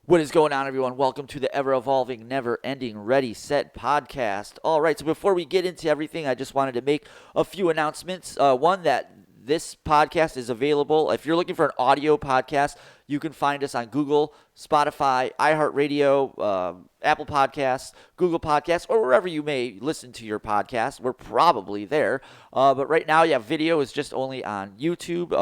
What is going on, everyone? Welcome to the ever-evolving, never-ending Ready, Set podcast. All right, so before we get into everything, I just wanted to make a few announcements. One, that this podcast is available. If you're looking for an audio podcast, you can find us on Google, Spotify, iHeartRadio, Apple Podcasts, Google Podcasts, or wherever you may listen to your podcast. We're probably there. But right now, video is just only on YouTube.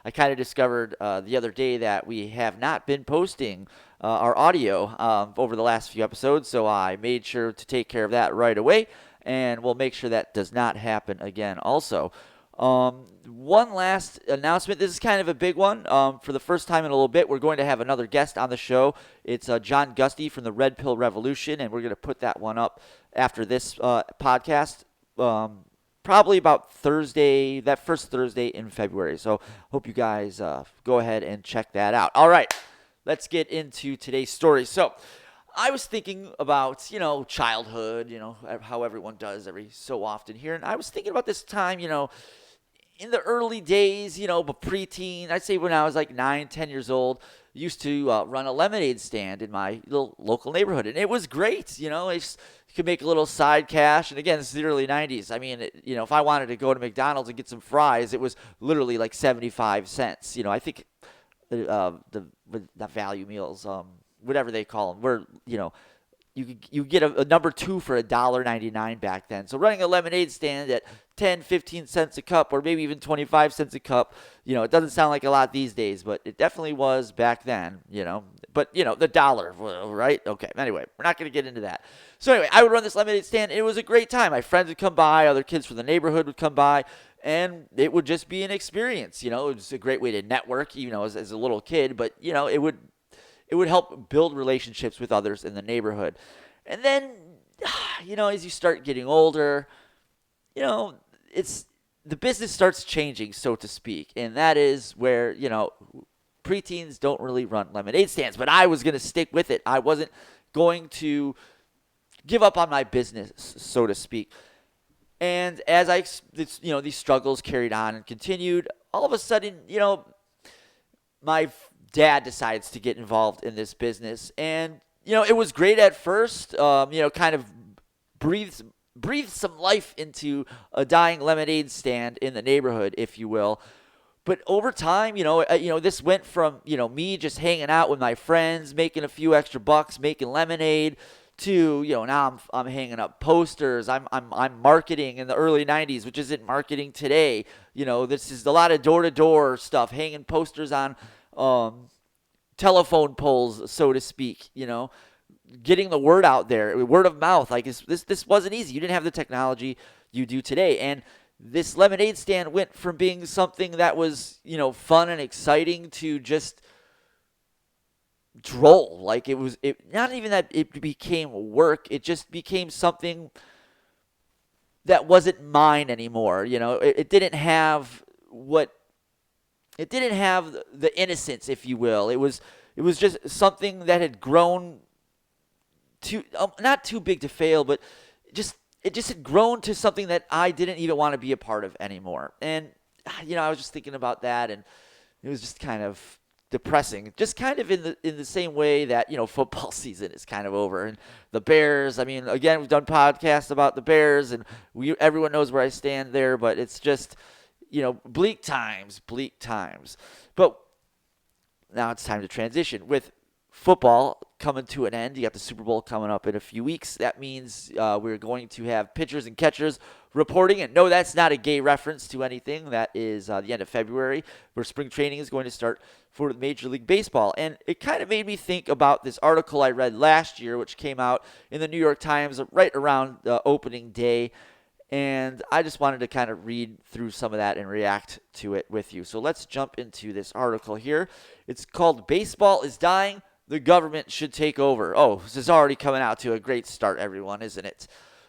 I kind of discovered the other day that we have not been posting our audio over the last few episodes, so I made sure to take care of that right away, and we'll make sure that does not happen again also. One last announcement. This is kind of a big one. For the first time in a little bit, we're going to have another guest on the show. It's John Gusty from the Red Pill Revolution, and we're going to put that one up after this podcast. Probably about Thursday, that first Thursday in February. So hope you guys go ahead and check that out. All right, let's get into today's story. So I was thinking about, childhood, how everyone does every so often here. And I was thinking about this time, in the early days, but preteen, I'd say when I was like 9, 10 years old, used to run a lemonade stand in my little local neighborhood. And it was great, you could make a little side cash. And again, this is the early 90s. I mean, if I wanted to go to McDonald's and get some fries, it was literally like 75 cents. I think the value meals, whatever they call them, were, you get a number two for $1.99 back then. So running a lemonade stand at 10, 15 cents a cup, or maybe even 25 cents a cup, it doesn't sound like a lot these days, but it definitely was back then, But, the dollar, right? Okay, anyway, we're not going to get into that. So anyway, I would run this lemonade stand. It was a great time. My friends would come by, other kids from the neighborhood would come by, and it would just be an experience. It was a great way to network, as a little kid, but, it would help build relationships with others in the neighborhood. And then, as you start getting older, the business starts changing, so to speak. And that is where, preteens don't really run lemonade stands. But I was going to stick with it. I wasn't going to give up on my business, so to speak. And as these struggles carried on and continued, all of a sudden, my dad decides to get involved in this business. And, it was great at first, kind of breathed some life into a dying lemonade stand in the neighborhood, if you will. But over time, this went from, me just hanging out with my friends, making a few extra bucks, making lemonade, to, now I'm hanging up posters. I'm marketing in the early 90s, which isn't marketing today. This is a lot of door-to-door stuff, hanging posters on telephone poles, so to speak, getting the word out there, word of mouth. Like this wasn't easy. You didn't have the technology you do today. And this lemonade stand went from being something that was, fun and exciting to just droll. Like it not even that it became work. It just became something that wasn't mine anymore. It didn't have the innocence, if you will. It was just something that had grown to not too big to fail, but it just had grown to something that I didn't even want to be a part of anymore. And I was just thinking about that, and it was just kind of depressing. Just kind of in the same way that football season is kind of over, and the Bears. I mean, again, we've done podcasts about the Bears, and everyone knows where I stand there. But it's just bleak times. But now it's time to transition with football coming to an end. You got the Super Bowl coming up in a few weeks. That means we're going to have pitchers and catchers reporting. And no, that's not a gay reference to anything. That is the end of February, where spring training is going to start for Major League Baseball. And it kind of made me think about this article I read last year, which came out in the New York Times right around opening day. And I just wanted to kind of read through some of that and react to it with you. So let's jump into this article here. It's called "Baseball is Dying. The Government Should Take Over." Oh, this is already coming out to a great start, everyone, isn't it?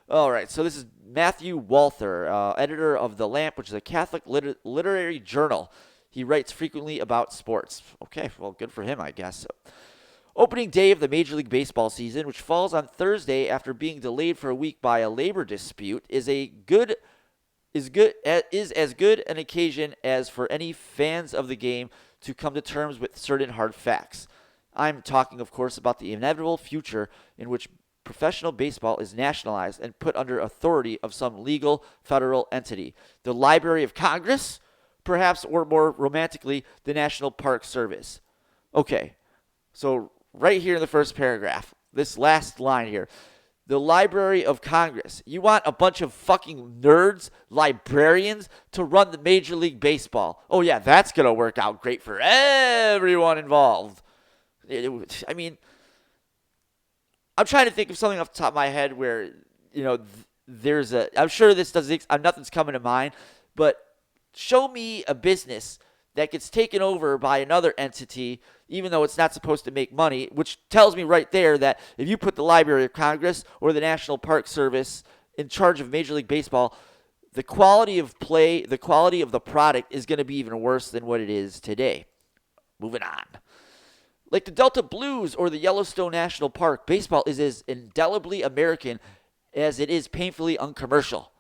All right, so this is Matthew Walther, editor of The Lamp, which is a Catholic literary journal. He writes frequently about sports. Okay, well, good for him, I guess. Opening day of the Major League Baseball season, which falls on Thursday after being delayed for a week by a labor dispute, is as good an occasion as for any fans of the game to come to terms with certain hard facts. I'm talking, of course, about the inevitable future in which professional baseball is nationalized and put under authority of some legal federal entity. The Library of Congress, perhaps, or more romantically, the National Park Service. Okay, so right here in the first paragraph, this last line here. The Library of Congress. You want a bunch of fucking nerds, librarians, to run the Major League Baseball. Oh, yeah, that's going to work out great for everyone involved. I mean, I'm trying to think of something off the top of my head where, I'm sure this doesn't, nothing's coming to mind, but show me a business that gets taken over by another entity, even though it's not supposed to make money, which tells me right there that if you put the Library of Congress or the National Park Service in charge of Major League Baseball, the quality of play, the quality of the product is going to be even worse than what it is today. Moving on. Like the Delta Blues or the Yellowstone National Park, baseball is as indelibly American as it is painfully uncommercial.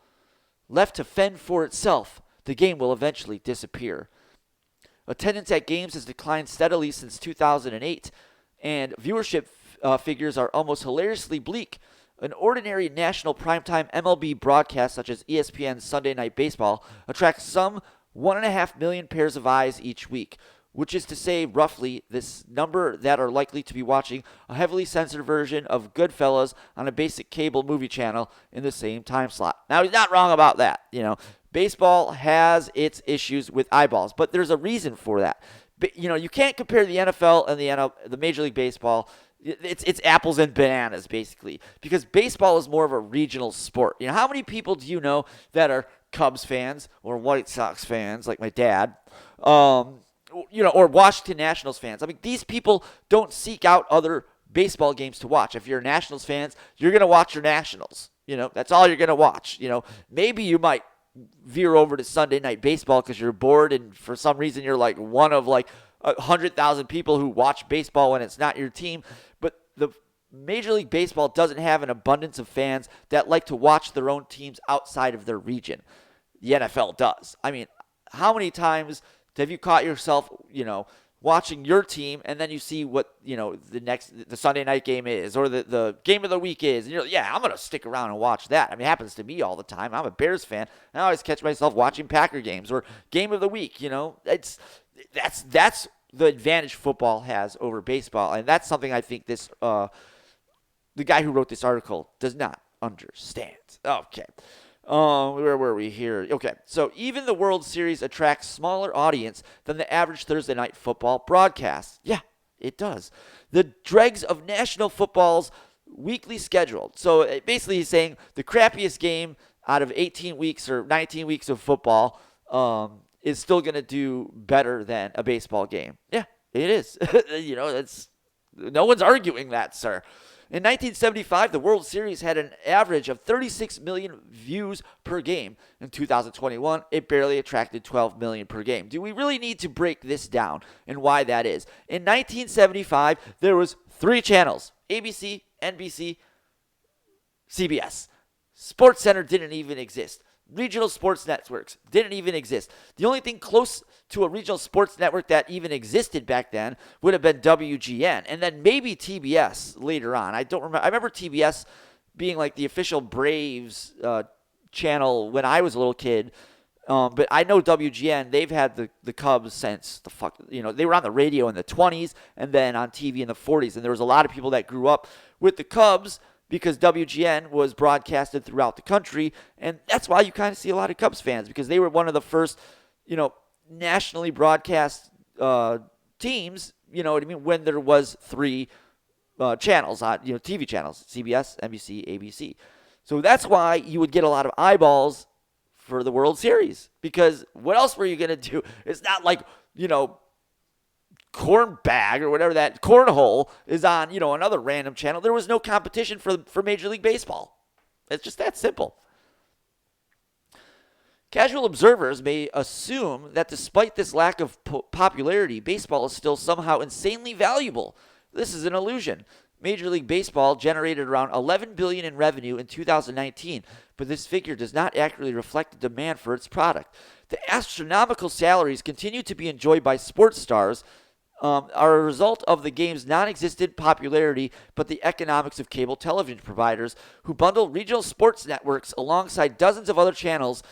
Left to fend for itself, the game will eventually disappear. Attendance at games has declined steadily since 2008, and viewership figures are almost hilariously bleak. An ordinary national primetime MLB broadcast such as ESPN's Sunday Night Baseball attracts some 1.5 million pairs of eyes each week, which is to say roughly this number that are likely to be watching a heavily censored version of Goodfellas on a basic cable movie channel in the same time slot. Now, he's not wrong about that, Baseball has its issues with eyeballs, but there's a reason for that. But, you can't compare the NFL and the Major League Baseball. It's apples and bananas, basically, because baseball is more of a regional sport. How many people do you know that are Cubs fans or White Sox fans, like my dad, or Washington Nationals fans? I mean, these people don't seek out other baseball games to watch. If you're Nationals fans, you're going to watch your Nationals. That's all you're going to watch. Maybe you might veer over to Sunday Night Baseball because you're bored and for some reason you're like one of like 100,000 people who watch baseball when it's not your team. But the Major League Baseball doesn't have an abundance of fans that like to watch their own teams outside of their region. The NFL does. I mean, how many times have you caught yourself, watching your team and then you see what, the Sunday night game is or the game of the week is. And you're like, yeah, I'm going to stick around and watch that. I mean, it happens to me all the time. I'm a Bears fan. And I always catch myself watching Packer games or game of the week. That's the advantage football has over baseball. And that's something I think this, the guy who wrote this article does not understand. Okay. Where were we here? Okay, so even the World Series attracts smaller audience than the average Thursday night football broadcast. Yeah, it does. The dregs of national football's weekly schedule. So basically he's saying the crappiest game out of 18 weeks or 19 weeks of football is still going to do better than a baseball game. Yeah, it is. No one's arguing that, sir. In 1975, the World Series had an average of 36 million views per game. In 2021, it barely attracted 12 million per game. Do we really need to break this down and why that is? In 1975, there was 3 channels: ABC, NBC, CBS. SportsCenter didn't even exist. Regional sports networks didn't even exist. The only thing close to a regional sports network that even existed back then would have been WGN, and then maybe TBS later on. I don't remember. I remember TBS being like the official Braves channel when I was a little kid. But I know WGN, they've had the Cubs since they were on the radio in the 20s and then on TV in the 40s. And there was a lot of people that grew up with the Cubs because WGN was broadcasted throughout the country. And that's why you kind of see a lot of Cubs fans, because they were one of the first, nationally broadcast teams, what I mean, when there was 3 channels on, TV channels: CBS, NBC, ABC. So that's why you would get a lot of eyeballs for the World Series, because what else were you going to do? It's not like, corn bag or whatever, that cornhole is on, another random channel. There was no competition for Major League Baseball. It's just that simple. Casual observers may assume that despite this lack of popularity, baseball is still somehow insanely valuable. This is an illusion. Major League Baseball generated around $11 billion in revenue in 2019, but this figure does not accurately reflect the demand for its product. The astronomical salaries continue to be enjoyed by sports stars, are a result of the game's non-existent popularity, but the economics of cable television providers who bundle regional sports networks alongside dozens of other channels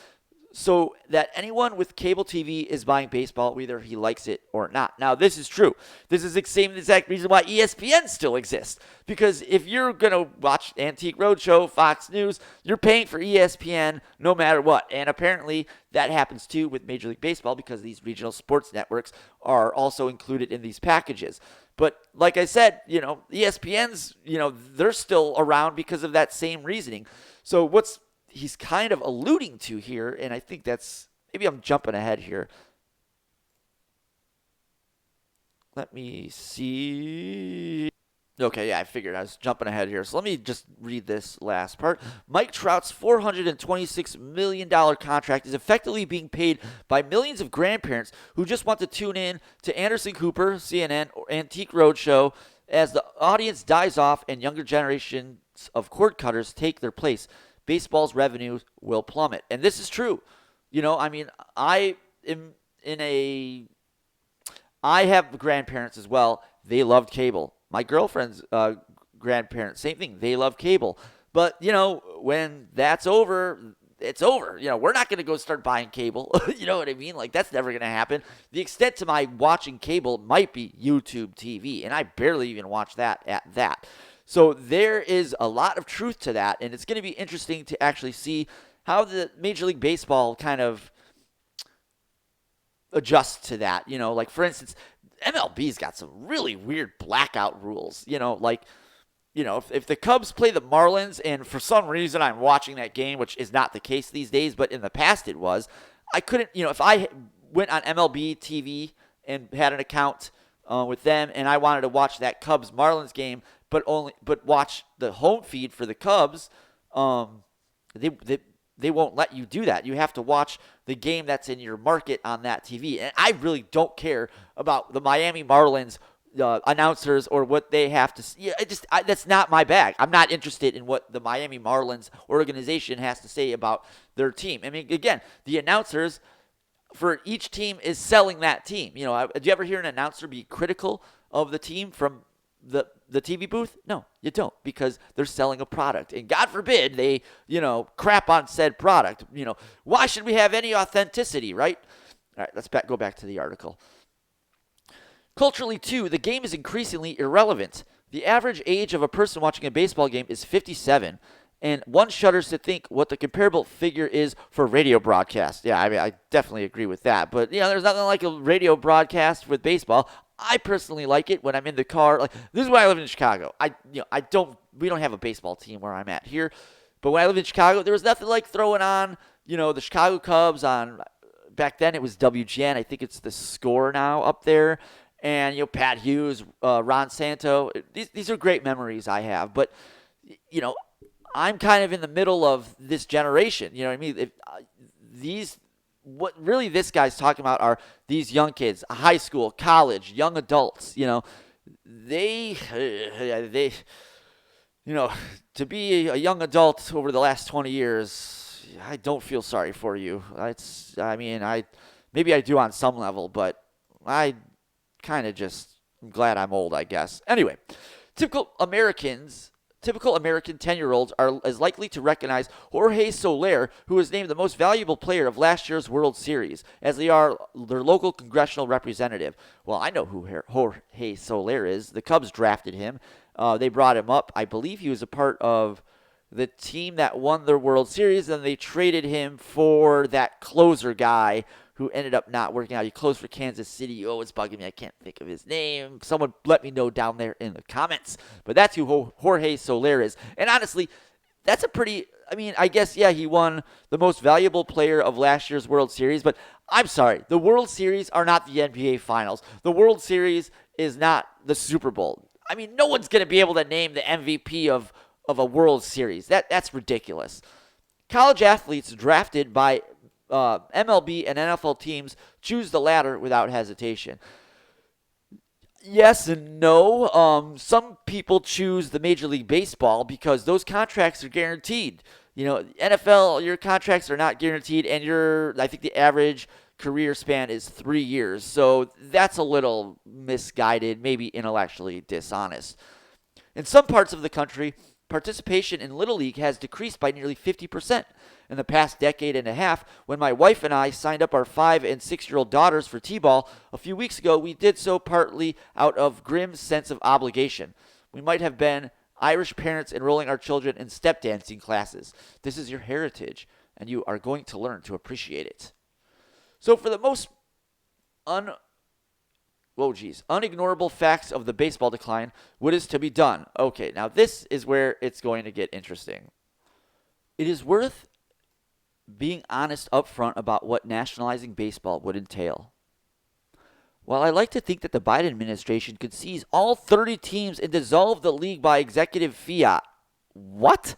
so that anyone with cable TV is buying baseball, whether he likes it or not. Now, this is true. This is the same exact reason why ESPN still exists. Because if you're going to watch Antique Roadshow, Fox News, you're paying for ESPN no matter what. And apparently that happens too with Major League Baseball because these regional sports networks are also included in these packages. But like I said, ESPN's, they're still around because of that same reasoning. So what's he's kind of alluding to here, and I think that's, maybe I'm jumping ahead here. Let me see. Okay, yeah, I figured I was jumping ahead here. So let me just read this last part. Mike Trout's $426 million contract is effectively being paid by millions of grandparents who just want to tune in to Anderson Cooper, CNN, or Antique Roadshow as the audience dies off and younger generations of cord cutters take their place. Baseball's revenue will plummet. And this is true. I have grandparents as well. They loved cable. My girlfriend's grandparents, same thing. They love cable. But, when that's over, it's over. We're not going to go start buying cable. You know what I mean? Like, that's never going to happen. The extent to my watching cable might be YouTube TV, and I barely even watch that at that. So there is a lot of truth to that, and it's going to be interesting to actually see how the Major League Baseball kind of adjusts to that. Like, for instance, MLB's got some really weird blackout rules. If the Cubs play the Marlins, and for some reason I'm watching that game, which is not the case these days, but in the past it was, I couldn't, if I went on MLB TV and had an account with them, and I wanted to watch that Cubs Marlins game, but watch the home feed for the Cubs, they won't let you do that. You have to watch the game that's in your market on that TV. And I really don't care about the Miami Marlins announcers or what they have to see. That's not my bag. I'm not interested in what the Miami Marlins organization has to say about their team. I mean, again, the announcers for each team is selling that team. Do you ever hear an announcer be critical of the team from the TV booth? No, you don't, because they're selling a product. And God forbid they, crap on said product. Why should we have any authenticity, right? All right, let's go back to the article. Culturally, too, the game is increasingly irrelevant. The average age of a person watching a baseball game is 57, and one shudders to think what the comparable figure is for radio broadcast. Yeah, I definitely agree with that. But, there's nothing like a radio broadcast with baseball. I personally like it when I'm in the car. Like, this is why I live in Chicago. We don't have a baseball team where I'm at here. But when I lived in Chicago, there was nothing like throwing on, the Chicago Cubs on, back then it was WGN. I think it's the Score now up there. And, Pat Hughes, Ron Santo. These are great memories I have. But, I'm kind of in the middle of this generation. You know what I mean? What really this guy's talking about are these young kids, high school, college, young adults. They to be a young adult over the last 20 years, I don't feel sorry for you. Maybe I do on some level, but I kind of I'm glad I'm old, I guess. Anyway, typical American 10-year-olds are as likely to recognize Jorge Soler, who was named the most valuable player of last year's World Series, as they are their local congressional representative. Well, I know who Jorge Soler is. The Cubs drafted him. They brought him up. I believe he was a part of the team that won their World Series, and they traded him for that closer guy who ended up not working out. He closed for Kansas City. Oh, it's bugging me. I can't think of his name. Someone let me know down there in the comments. But that's who Jorge Soler is. And honestly, that's a pretty, I guess, yeah, he won the most valuable player of last year's World Series. But I'm sorry, the World Series are not the NBA Finals. The World Series is not the Super Bowl. No one's going to be able to name the MVP of a World Series. That's ridiculous. College athletes drafted by MLB and NFL teams choose the latter without hesitation. Yes and no. Some people choose the Major League Baseball because those contracts are guaranteed. NFL, your contracts are not guaranteed, and I think the average career span is 3 years. So that's a little misguided, maybe intellectually dishonest. In some parts of the country, participation in Little League has decreased by nearly 50%. In the past decade and a half, when my wife and I signed up our 5 and 6-year-old daughters for T-ball a few weeks ago, we did so partly out of grim sense of obligation. We might have been Irish parents enrolling our children in step dancing classes. This is your heritage, and you are going to learn to appreciate it. So for the most unignorable facts of the baseball decline, what is to be done? Okay, now this is where it's going to get interesting. It is worth being honest up front about what nationalizing baseball would entail. While I like to think that the Biden administration could seize all 30 teams and dissolve the league by executive fiat. What?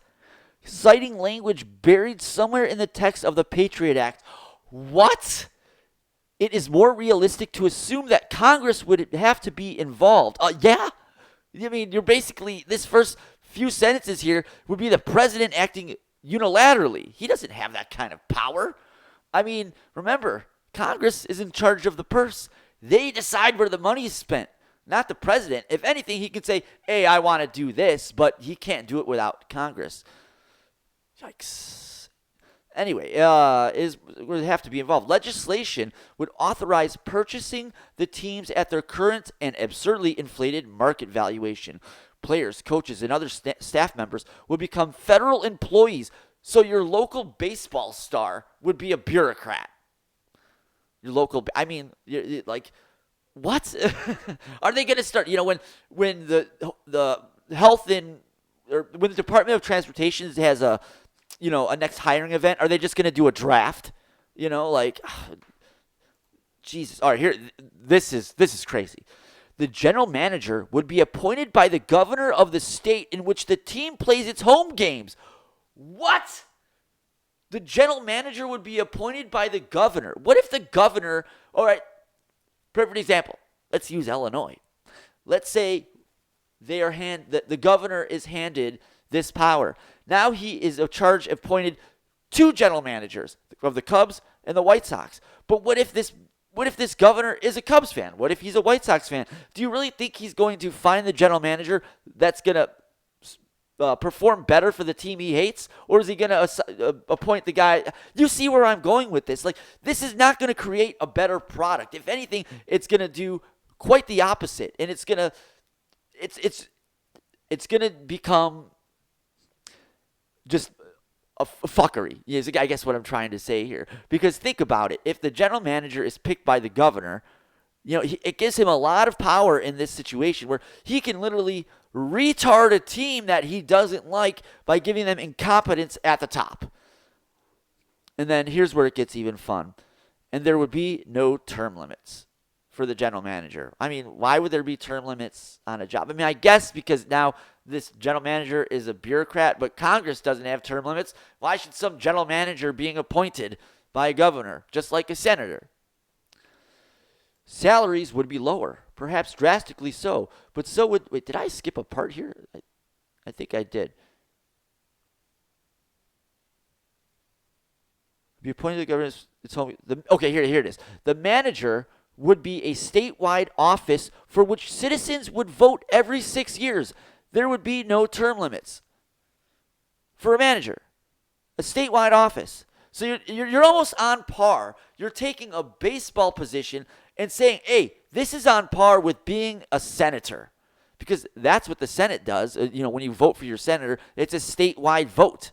Citing language buried somewhere in the text of the Patriot Act. What? It is more realistic to assume that Congress would have to be involved. Yeah? I mean, you're basically, this first few sentences here would be the president acting unilaterally. He doesn't have that kind of power. I mean, remember, Congress is in charge of the purse. They decide where the money is spent, not the president. If anything, he could say, hey, I want to do this, but he can't do it without Congress. Yikes. Anyway, would have to be involved. Legislation would authorize purchasing the teams at their current and absurdly inflated market valuation. Players, coaches, and other staff members would become federal employees, so your local baseball star would be a bureaucrat. Your local, I mean, like, what? Are they going to start, when the health or when the Department of Transportation has a next hiring event, are they just going to do a draft? Jesus. All right, here, this is crazy. The general manager would be appointed by the governor of the state in which the team plays its home games. What? The general manager would be appointed by the governor. What if the governor, all right, perfect example. Let's use Illinois. Let's say the governor is handed this power. Now he is appointed 2 general managers of the Cubs and the White Sox. But what if this governor is a Cubs fan? What if he's a White Sox fan? Do you really think he's going to find the general manager that's going to perform better for the team he hates? Or is he going to appoint the guy? You see where I'm going with this. Like, this is not going to create a better product. If anything, it's going to do quite the opposite. And it's going to become just a fuckery, is I guess what I'm trying to say here. Because think about it. If the general manager is picked by the governor, it gives him a lot of power in this situation where he can literally retard a team that he doesn't like by giving them incompetence at the top. And then here's where it gets even fun. And there would be no term limits for the general manager. I mean, why would there be term limits on a job? I mean, I guess because now this general manager is a bureaucrat, but Congress doesn't have term limits. Why should some general manager being appointed by a governor, just like a senator? Salaries would be lower, perhaps drastically so, but so would, wait, did I skip a part here? I think I did. Be appointed to the governor's, okay, here it is. The manager would be a statewide office for which citizens would vote every 6 years. There would be no term limits for a manager, a statewide office. So you're almost on par. You're taking a baseball position and saying, hey, this is on par with being a senator, because that's what the Senate does. When you vote for your senator, it's a statewide vote.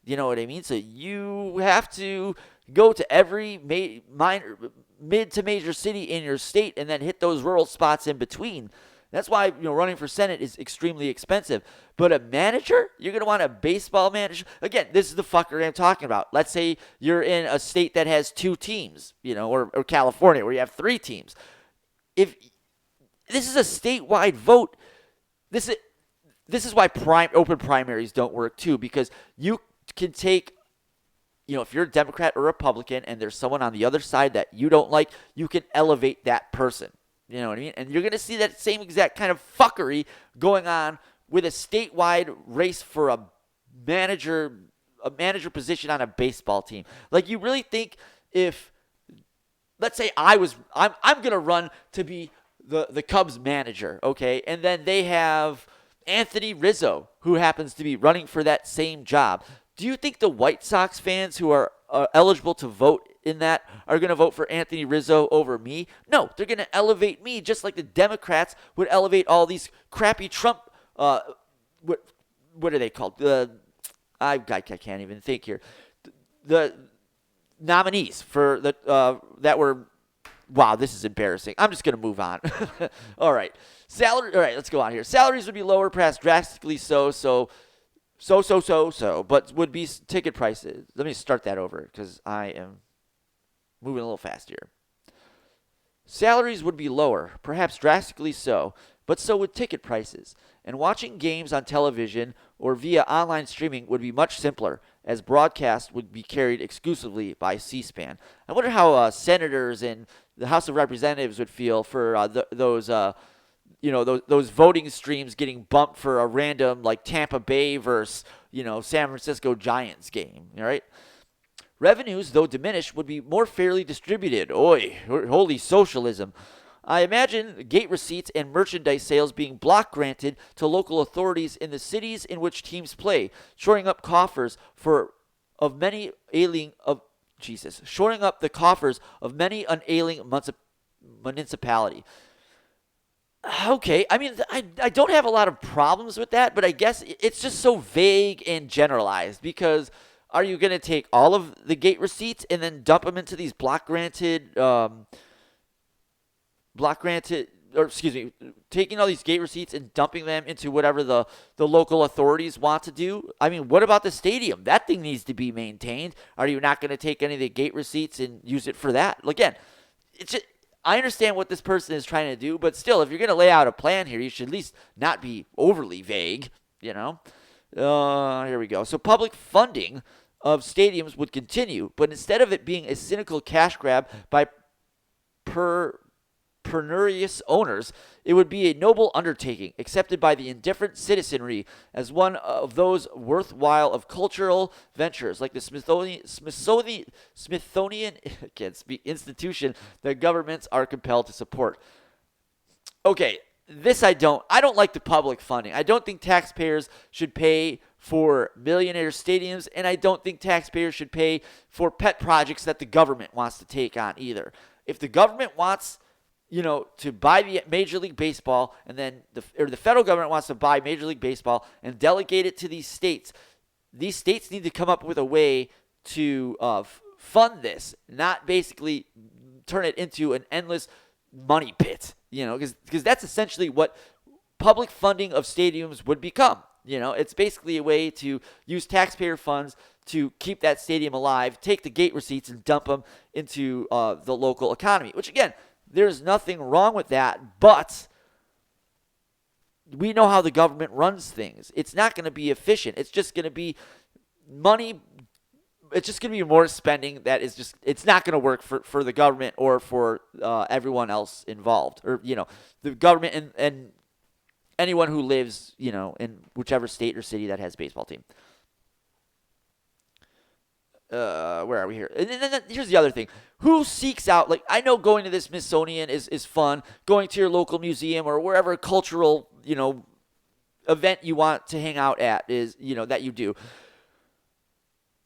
You know what I mean? So you have to go to every mid to major city in your state and then hit those rural spots in between. That's why running for Senate is extremely expensive. But a manager, you're going to want a baseball manager. Again, this is the fuckery I'm talking about. Let's say you're in a state that has 2 teams, or California where you have 3 teams. If this is a statewide vote, this is why open primaries don't work too, because you can take, if you're a Democrat or Republican and there's someone on the other side that you don't like, you can elevate that person. You know what I mean? And you're going to see that same exact kind of fuckery going on with a statewide race for a manager position on a baseball team. Like, you really think if let's say I'm going to run to be the Cubs manager, okay? And then they have Anthony Rizzo, who happens to be running for that same job. Do you think the White Sox fans who are eligible to vote in that are going to vote for Anthony Rizzo over me? No, they're going to elevate me just like the Democrats would elevate all these crappy Trump, what are they called? I can't even think here. The nominees for that were, wow, this is embarrassing. I'm just going to move on. All right. All right, let's go on here. Salaries would be lower, perhaps drastically so, but would be ticket prices. Let me start that over because I am moving a little fast here. Salaries would be lower, perhaps drastically so, but so would ticket prices. And watching games on television or via online streaming would be much simpler, as broadcast would be carried exclusively by C-SPAN. I wonder how senators and the House of Representatives would feel for those voting streams getting bumped for a random like Tampa Bay versus San Francisco Giants game. All right. Revenues, though diminished, would be more fairly distributed. Oy, holy socialism. I imagine gate receipts and merchandise sales being block granted to local authorities in the cities in which teams play, shoring up the coffers of many unailing municipality. Okay, I mean, I don't have a lot of problems with that, but I guess it's just so vague and generalized because are you going to take all of the gate receipts and then dump them into these taking all these gate receipts and dumping them into whatever the local authorities want to do? I mean, what about the stadium? That thing needs to be maintained. Are you not going to take any of the gate receipts and use it for that? Again, I understand what this person is trying to do, but still, if you're going to lay out a plan here, you should at least not be overly vague, Here we go. So public funding of stadiums would continue, but instead of it being a cynical cash grab by penurious owners, it would be a noble undertaking accepted by the indifferent citizenry as one of those worthwhile of cultural ventures like the Smithsonian institution that governments are compelled to support. Okay, I don't like the public funding. I don't think taxpayers should pay for millionaire stadiums, and I don't think taxpayers should pay for pet projects that the government wants to take on either. If the government wants to buy the Major League Baseball, and then the federal government wants to buy Major League Baseball and delegate it to these states need to come up with a way to fund this, not basically turn it into an endless money pit, because that's essentially what public funding of stadiums would become. It's basically a way to use taxpayer funds to keep that stadium alive, take the gate receipts and dump them into the local economy, which again, there's nothing wrong with that, but we know how the government runs things. It's not going to be efficient. It's just going to be money. It's just going to be more spending that is just, it's not going to work for the government or for everyone else involved, or, the government and anyone who lives, in whichever state or city that has a baseball team. Where are we here? And then here's the other thing. Who seeks out, I know going to the Smithsonian is fun. Going to your local museum or wherever cultural, event you want to hang out at is, that you do.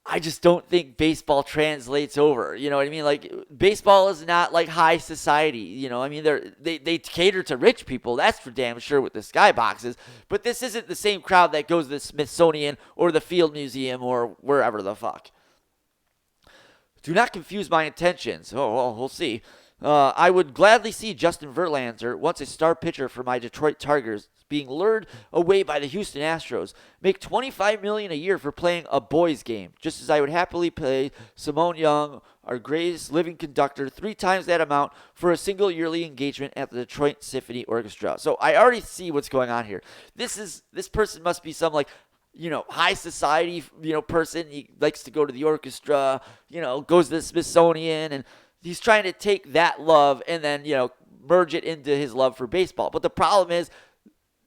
I just don't think baseball translates over. You know what I mean? Baseball is not like high society. I mean, they cater to rich people. That's for damn sure with the skyboxes. But this isn't the same crowd that goes to the Smithsonian or the Field Museum or wherever the fuck. Do not confuse my intentions. Oh, well, we'll see. I would gladly see Justin Verlander, once a star pitcher for my Detroit Tigers, being lured away by the Houston Astros, make $25 million a year for playing a boys' game, just as I would happily pay Simone Young, our greatest living conductor, 3 times that amount for a single yearly engagement at the Detroit Symphony Orchestra. So I already see what's going on here. This person must be some high society, person. He likes to go to the orchestra, goes to the Smithsonian, and he's trying to take that love and then, merge it into his love for baseball. But the problem is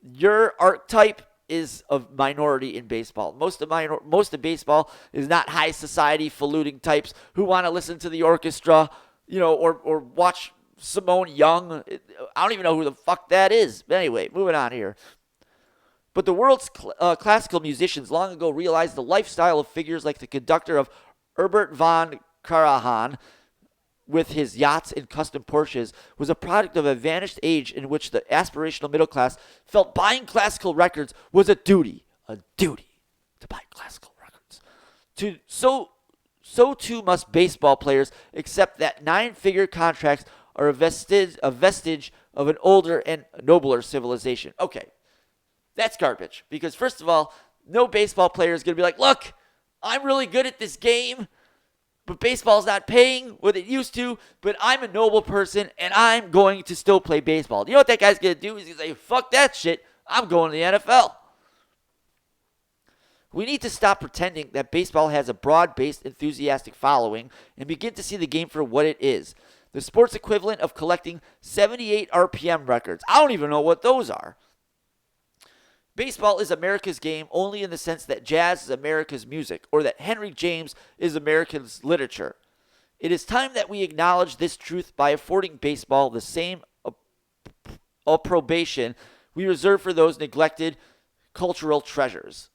your archetype is a minority in baseball. Most of baseball is not high society, faluting types who want to listen to the orchestra, or watch Simone Young. I don't even know who the fuck that is. But anyway, moving on here. But the world's classical musicians long ago realized the lifestyle of figures like the conductor of Herbert von Karajan with his yachts and custom Porsches was a product of a vanished age in which the aspirational middle class felt buying classical records was a duty to buy classical records. So too must baseball players accept that nine-figure contracts are a vestige of an older and nobler civilization. Okay, that's garbage. Because first of all, no baseball player is going to be like, look, I'm really good at this game, but baseball's not paying what it used to, but I'm a noble person, and I'm going to still play baseball. You know what that guy's going to do? He's going to say, fuck that shit, I'm going to the NFL. We need to stop pretending that baseball has a broad-based, enthusiastic following and begin to see the game for what it is. The sport's equivalent of collecting 78 RPM records. I don't even know what those are. Baseball is America's game only in the sense that jazz is America's music, or that Henry James is America's literature. It is time that we acknowledge this truth by affording baseball the same approbation we reserve for those neglected cultural treasures.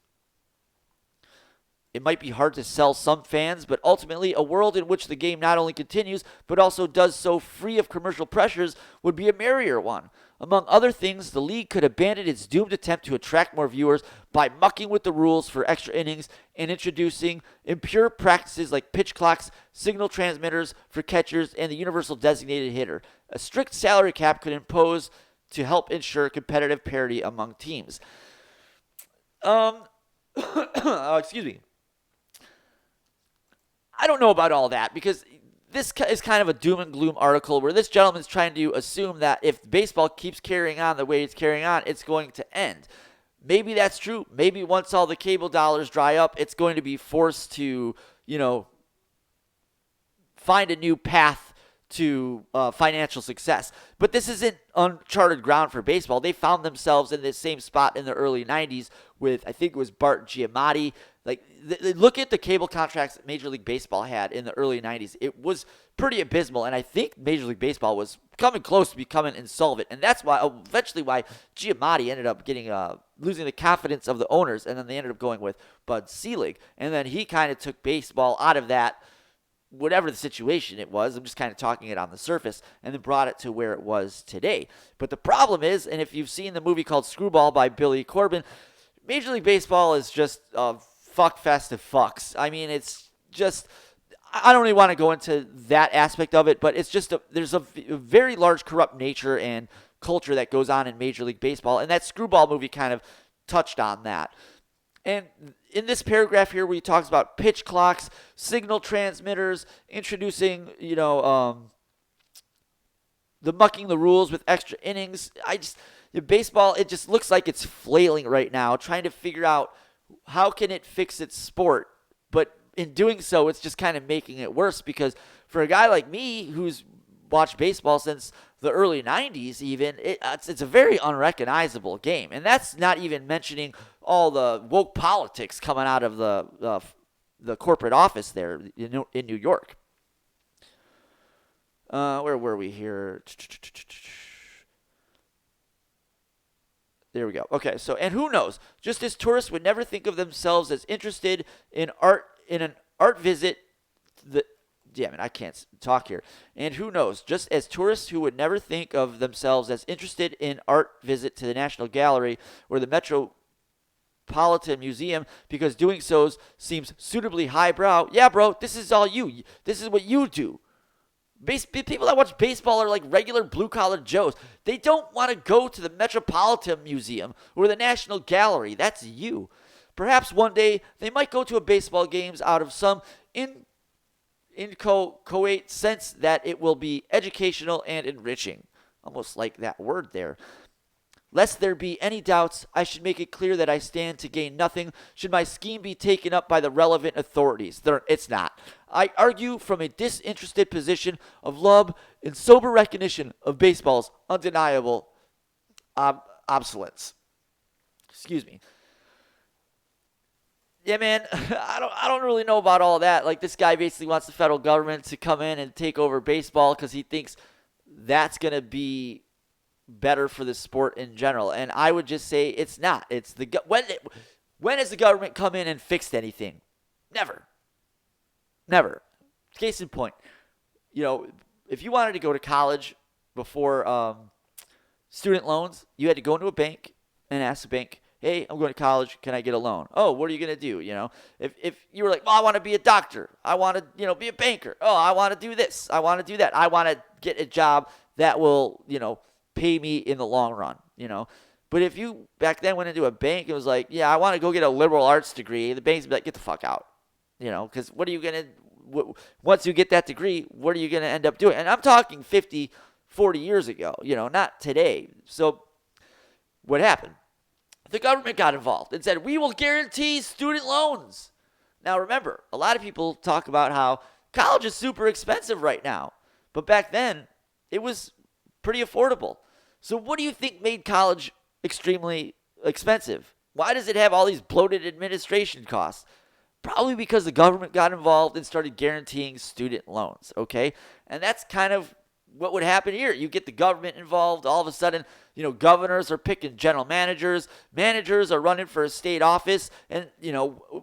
It might be hard to sell some fans, but ultimately a world in which the game not only continues, but also does so free of commercial pressures would be a merrier one. Among other things, the league could abandon its doomed attempt to attract more viewers by mucking with the rules for extra innings and introducing impure practices like pitch clocks, signal transmitters for catchers, and the universal designated hitter. A strict salary cap could impose to help ensure competitive parity among teams. Excuse me. I don't know about all that because this is kind of a doom and gloom article where this gentleman's trying to assume that if baseball keeps carrying on the way it's carrying on, it's going to end. Maybe that's true. Maybe once all the cable dollars dry up, it's going to be forced to, find a new path to financial success. But this isn't uncharted ground for baseball. They found themselves in this same spot in the early 90s with, I think it was Bart Giamatti. Like, look at the cable contracts that Major League Baseball had in the early 90s. It was pretty abysmal, and I think Major League Baseball was coming close to becoming insolvent, and that's why eventually why Giamatti ended up getting losing the confidence of the owners, and then they ended up going with Bud Selig, and then he kind of took baseball out of that, whatever the situation it was. I'm just kind of talking it on the surface, and then brought it to where it was today. But the problem is, and if you've seen the movie called Screwball by Billy Corben, Major League Baseball is just fuck fest of fucks. I mean, it's just, I don't really want to go into that aspect of it, but it's just there's a very large corrupt nature and culture that goes on in Major League Baseball, and that Screwball movie kind of touched on that. And in this paragraph here where he talks about pitch clocks, signal transmitters, introducing, the mucking the rules with extra innings, baseball, it just looks like it's flailing right now, trying to figure out how can it fix its sport. But in doing so, it's just kind of making it worse, because for a guy like me who's watched baseball since the early 90s even, it's a very unrecognizable game. And that's not even mentioning all the woke politics coming out of the corporate office there in New York. Where were we here? There we go. Okay, so, and who knows? Just as tourists would never think of themselves as interested in an art visit, damn it, I can't talk here. And who knows? Just as tourists who would never think of themselves as interested in art visit to the National Gallery or the Metropolitan Museum because doing so seems suitably highbrow. Yeah, bro, this is all you. This is what you do. People that watch baseball are like regular blue-collar Joes. They don't want to go to the Metropolitan Museum or the National Gallery. That's you. Perhaps one day they might go to a baseball games out of some inchoate sense that it will be educational and enriching. Almost like that word there. Lest there be any doubts, I should make it clear that I stand to gain nothing should my scheme be taken up by the relevant authorities. It's not. I argue from a disinterested position of love and sober recognition of baseball's undeniable obsolescence. Excuse me. Yeah, man, I don't really know about all that. Like this guy basically wants the federal government to come in and take over baseball because he thinks that's gonna be better for the sport in general. And I would just say it's not. It's when has the government come in and fixed anything? Never, never. Case in point, you know, if you wanted to go to college before student loans, you had to go into a bank and ask the bank, "Hey, I'm going to college. Can I get a loan?" "Oh, what are you going to do?" If you were like, "Well, I want to be a doctor. I want to, be a banker. Oh, I want to do this. I want to do that. I want to get a job that will, pay me in the long run." But if you back then went into a bank and was like, "Yeah, I want to go get a liberal arts degree," the banks would be like, "Get the fuck out." Because what are you going to, once you get that degree, what are you going to end up doing? And I'm talking 50, 40 years ago, not today. So what happened? The government got involved and said, "We will guarantee student loans." Now, remember, a lot of people talk about how college is super expensive right now. But back then, it was pretty affordable. So what do you think made college extremely expensive? Why does it have all these bloated administration costs? Probably because the government got involved and started guaranteeing student loans, okay? And that's kind of what would happen here. You get the government involved, all of a sudden, governors are picking general managers are running for a state office, and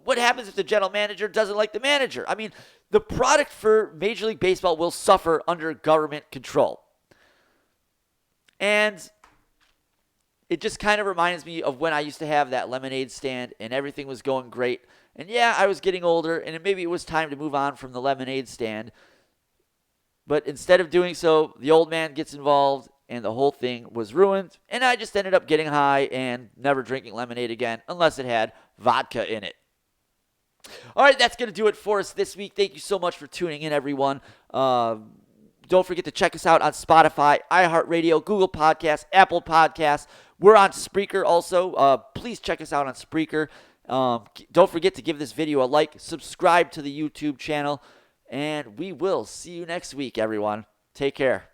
what happens if the general manager doesn't like the manager? I mean, the product for Major League Baseball will suffer under government control. And it just kind of reminds me of when I used to have that lemonade stand and everything was going great. And yeah, I was getting older, and maybe it was time to move on from the lemonade stand. But instead of doing so, the old man gets involved, and the whole thing was ruined. And I just ended up getting high and never drinking lemonade again, unless it had vodka in it. All right, that's going to do it for us this week. Thank you so much for tuning in, everyone. Don't forget to check us out on Spotify, iHeartRadio, Google Podcasts, Apple Podcasts. We're on Spreaker also. Please check us out on Spreaker. Don't forget to give this video a like, subscribe to the YouTube channel, and we will see you next week, everyone. Take care.